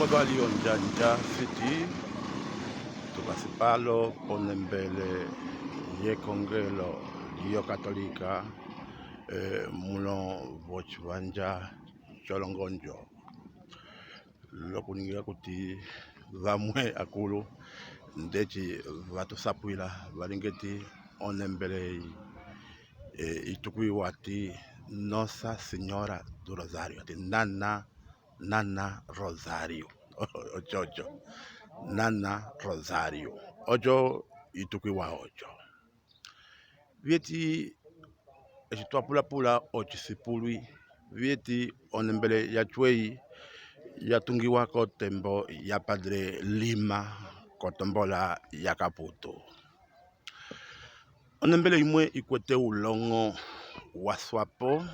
modo alionjanja siti tukasipalo pone mbele ye kongelo liyo katolika muno vochivanja cholongonjo lokuningira kuti vamwe akulu ndechi vatusapwila valingeti one mbele itukuiwati Nossa Senhora do Rosário, ati Nana Rosário ojo Nana Rosário ojo itukuiwa ojo vieti echitwapulapula ochisipului vieti one mbele ya chwei yatungiwa ko tembo ya Padre Lima kotombola ya Caputo. One mbele imwe ikwete ulongo waswapo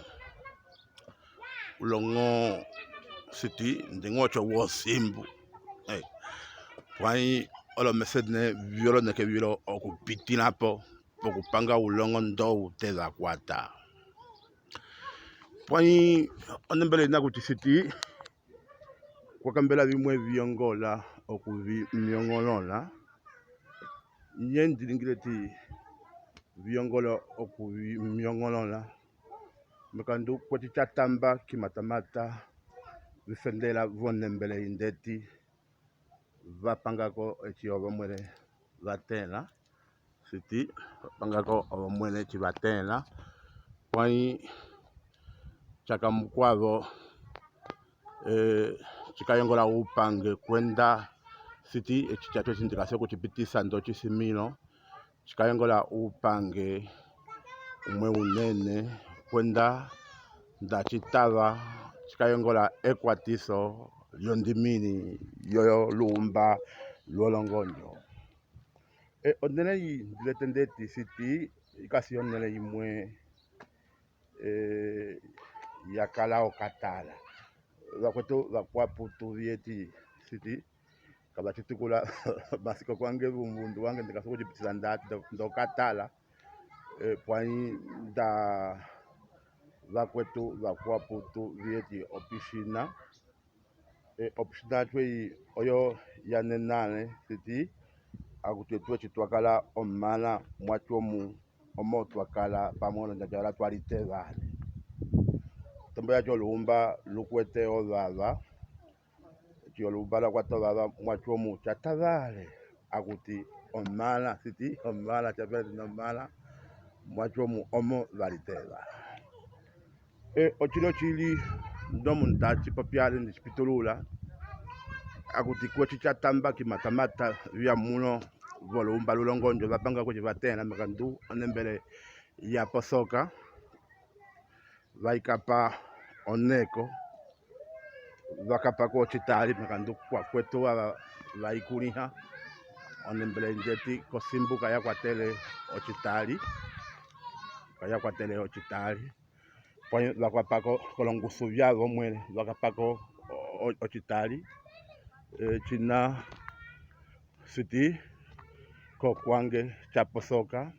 ulongo siti ndingocho wosimbu kwani olo mesedne violo neke violo okupitinapo pokupanga ulongo ndou teza kwata kwani one mbele na kuti siti kwakambela vimwe viongola okuvi miongolola nyendilingileti viongolo okuvi miongolola mekandu kwati chatamba kimatamata vifendela vone mbele indeti vapangako echi ovomwele vatela siti vapangako ovomwele echi vatela kwani chakamukwavo chikayongola upange kwenda siti echi chacho chindikasio kuchipitisa ndo chisimilo chikayongola upange umwe unene kwenda ndachitava chikayongola ekwatiso lyondimini yoyo lumba lwolongonjo onene yi ndiletendeti siti ikasi onene imwe yakala okatala vakwetu vakwaputu vieti siti kaba chitukula basiko kwange vumbundu wange ndikaso kuchipitisa ndokatala pwani nda vakwetu vakwaputu vieti opishina opishina chwei oyo yanenane siti akutetue chitwakala omala mwachomu omo twakala pamono njajala twalite vale tembo yacho lumba lukwete ovava chiyo lumba lakwata vava mwachomu chatavale akuti omala siti omala chavele nomala mwachomu omo valiteva ochilo chili ndomu ntachi papiali ndichipitulula akuti kwechi chatamba kimatamata vya muno volumba lulongonjo vapanga kwechi vatena mekandu one mbele ya posoka vaikapa oneko vakapako chitali mekandu kwa kwetu vaikuliha one mbele njeti kosimbuka yakwatele ochitali kayakwatele ochitali pwani vakapako kolongusu vyavo mwele vakapako ochitali china siti kokwange chaposoka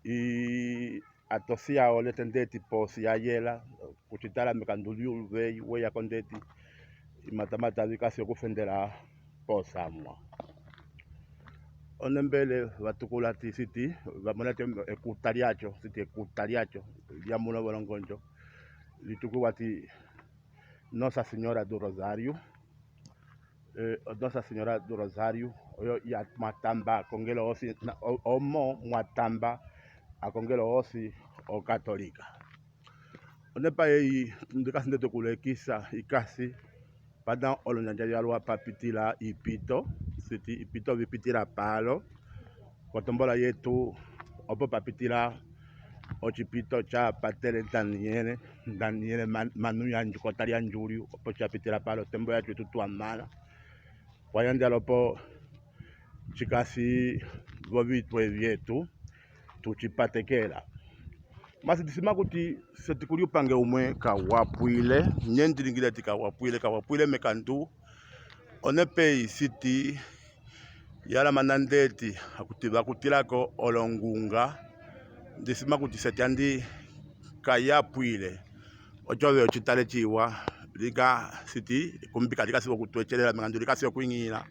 i atosia ole tendeti posi yayela kuchitala mekandu lyulve weya kondeti imatamata vikasi okufendela posamwa one mbele vatukulati siti vamonate ekutaliacho siti ekutaliacho lya muno volongonjo litukuwati Nossa Senhora do Rosário Nossa Senhora do Rosário oyo ya matamba kongelo osi omo mwatamba akongelo osi o katolika one pa ei ndikasi ndete kulekisa ikasi pada olonjanja yalwa papitila ipito siti ipito vipitila palo kotombola yetu opo papitila ochipito cha patele Daniele manu yanju kotali yanjuli opo chapitila palo tembo yachu tutuamala wayandi lopo chikasi vovitwe vyetu tuchipatekela masi disima kuti setikuli upange umwe kawapwile nyendilingile ti kawapwile mekandu onepe siti yala manandeti akuti vakutilako olongunga ndisima kuti setiandi kayapwile ochove ochitale chiwa liga siti kumbi katika sio kutuechelela mangando lika sio kuingira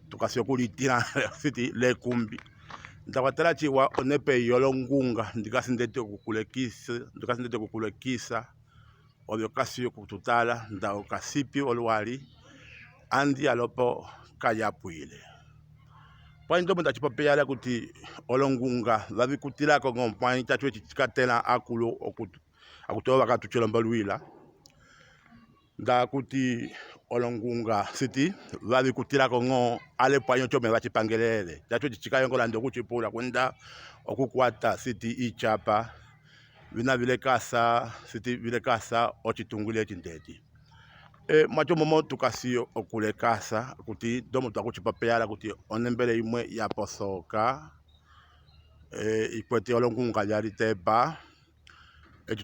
tukasio kulitira siti le kumbi ndawatala chiwa onepe yolongunga ndikasindete kukulekisa obyo kasio kututala ndao kasipi olwali andi alopo kayapwile pwanto mutachipopeyala kuti olongunga vavikutilako ngompa chachwe chikatela akulo akutoba katuchilomba lwila nda kuti olongunga siti vavikutilako ngo ale pwanyo chome vachipangelele chachwe chikayongola ndo kuchipula kwenda okukwata siti ichapa vina vile kasa ochitungule chindeti macho momo tukasio okulekasa kuti domo twakuchipapeyala kuti onembele imwe yaposoka ikwete olongunga lyaliteba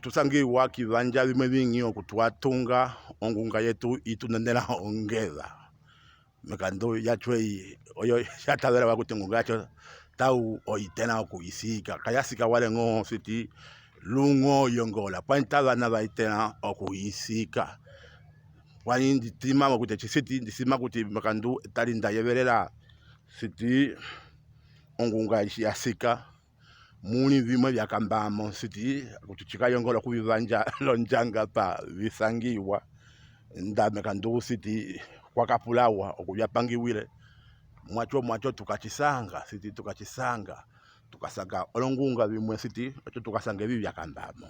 tusangiwa kivanja vimwe vingi okutwatunga ongunga yetu itunenela ongeza mekando yachwe oyo yatavela wakuti ngunga yacho tau oitena okuisika kayasika wale ngo siti lungo yongola pwantava na vaitena okuisika wani nditima kuti chisiti ndisima kuti makandu talinda yevelela siti ongunga yasika muli vimwe vyakambamo siti kuti chikayongola kuvivanja lonjanga pa visangiwa ndame kandu siti kwakapulawa okuvyapangiwile mwacho tukachisanga siti tukasanga olongunga vimwe siti acho tukasanga evi vyakambamo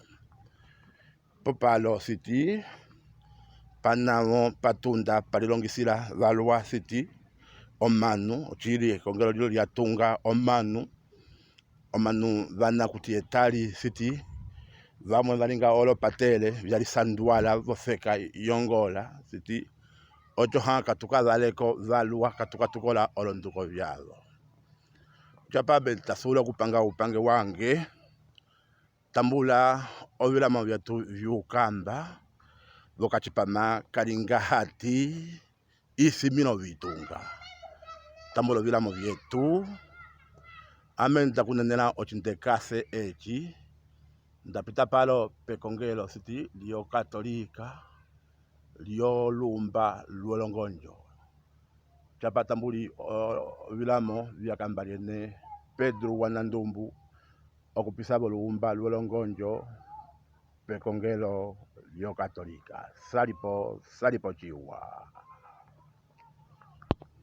popalo siti panamo patunda palilongisila valwa siti omanu ochili kongelo lilo lyatunga omanu vana kuti etali siti vamwe valinga olo patele vyalisandwala vofeka yongola siti ocho haka tukavaleko valwa katukola olonduko vyalo chapabe tasula kupanga upange wange tambula ovilama vyatu vyukamba vokachipama kalinga hati isimino vitunga tambula ovilamo vyetu ame ndakunenela ochindekase echi ndapita palo pekongelo siti lio katolika lio lumba luolongonjo chapa tambuli vilamo vyakambaliene Pedro Wanandumbu okupisabo lumba luolongonjo pekongelo lio katolika salipo chiwa